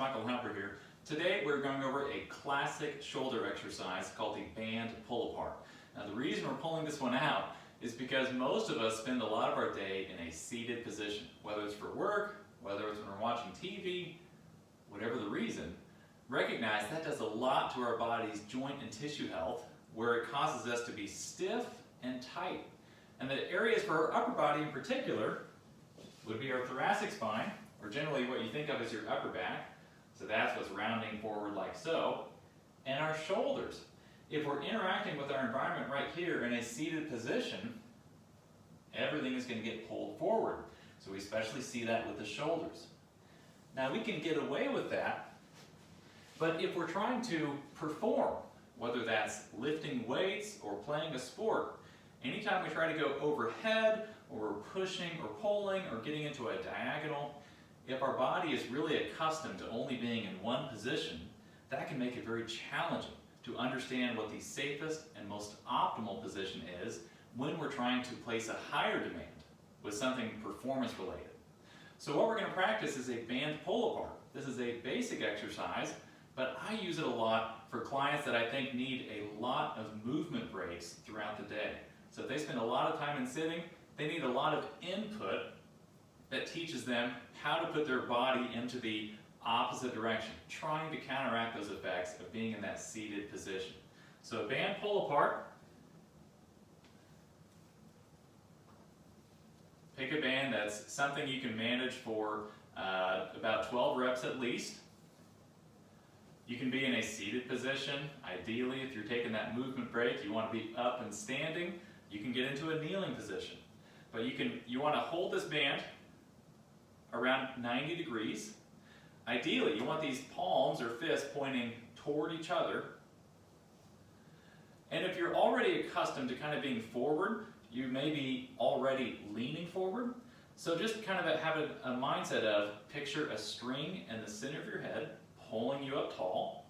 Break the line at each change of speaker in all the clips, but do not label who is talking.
Michael Halper here. Today we're going over a classic shoulder exercise called the band pull apart. Now the reason we're pulling this one out is because most of us spend a lot of our day in a seated position, whether it's for work, whether it's when we're watching TV, whatever the reason. Recognize that does a lot to our body's joint and tissue health, where it causes us to be stiff and tight. And the areas for our upper body in particular would be our thoracic spine, or generally what you think of as your upper back. So that's what's rounding forward like so. And our shoulders. If we're interacting with our environment right here in a seated position, everything is going to get pulled forward. So we especially see that with the shoulders. Now we can get away with that, but if we're trying to perform, whether that's lifting weights or playing a sport, anytime we try to go overhead, or we're pushing or pulling or getting into a diagonal, if our body is really accustomed to only being in one position, that can make it very challenging to understand what the safest and most optimal position is when we're trying to place a higher demand with something performance related. So what we're going to practice is a band pull apart. This is a basic exercise, but I use it a lot for clients that I think need a lot of movement breaks throughout the day. So if they spend a lot of time in sitting, they need a lot of input that teaches them how to put their body into the opposite direction, trying to counteract those effects of being in that seated position. So a band pull apart. Pick a band that's something you can manage for about 12 reps at least. You can be in a seated position. Ideally, if you're taking that movement break, you want to be up and standing. You can get into a kneeling position. But you want to hold this band around 90 degrees. Ideally, you want these palms or fists pointing toward each other. And if you're already accustomed to kind of being forward, you may be already leaning forward. So just kind of have a mindset of picture a string in the center of your head, pulling you up tall.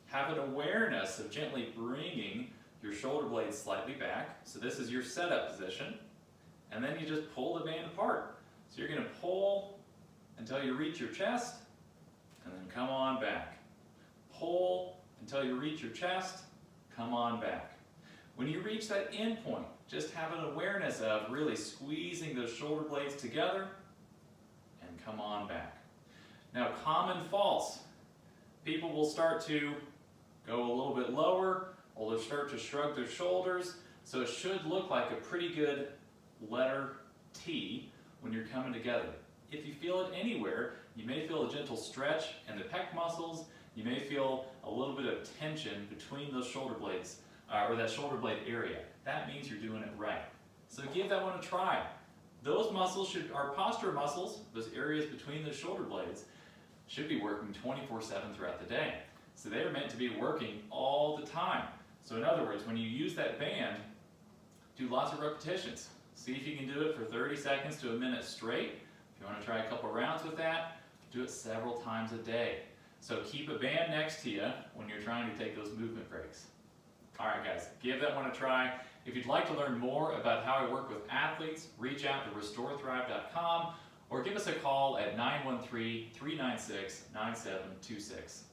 Have an awareness of gently bringing your shoulder blades slightly back. So this is your setup position. And then you just pull the band apart. So you're going to pull until you reach your chest, and then come on back. Pull until you reach your chest, come on back. When you reach that end point, just have an awareness of really squeezing those shoulder blades together, and come on back. Now, common faults. People will start to go a little bit lower, or they'll start to shrug their shoulders. So it should look like a pretty good letter T when you're coming together. If you feel it anywhere, you may feel a gentle stretch in the pec muscles. You may feel a little bit of tension between those shoulder blades, or that shoulder blade area. That means you're doing it right. So give that one a try. Those muscles are posture muscles, those areas between the shoulder blades, should be working 24/7 throughout the day. So they're meant to be working all the time. So in other words, when you use that band, do lots of repetitions. See if you can do it for 30 seconds to a minute straight. If you want to try a couple rounds with that, do it several times a day. So keep a band next to you when you're trying to take those movement breaks. Alright guys, give that one a try. If you'd like to learn more about how I work with athletes, reach out to RestoreThrive.com or give us a call at 913-396-9726.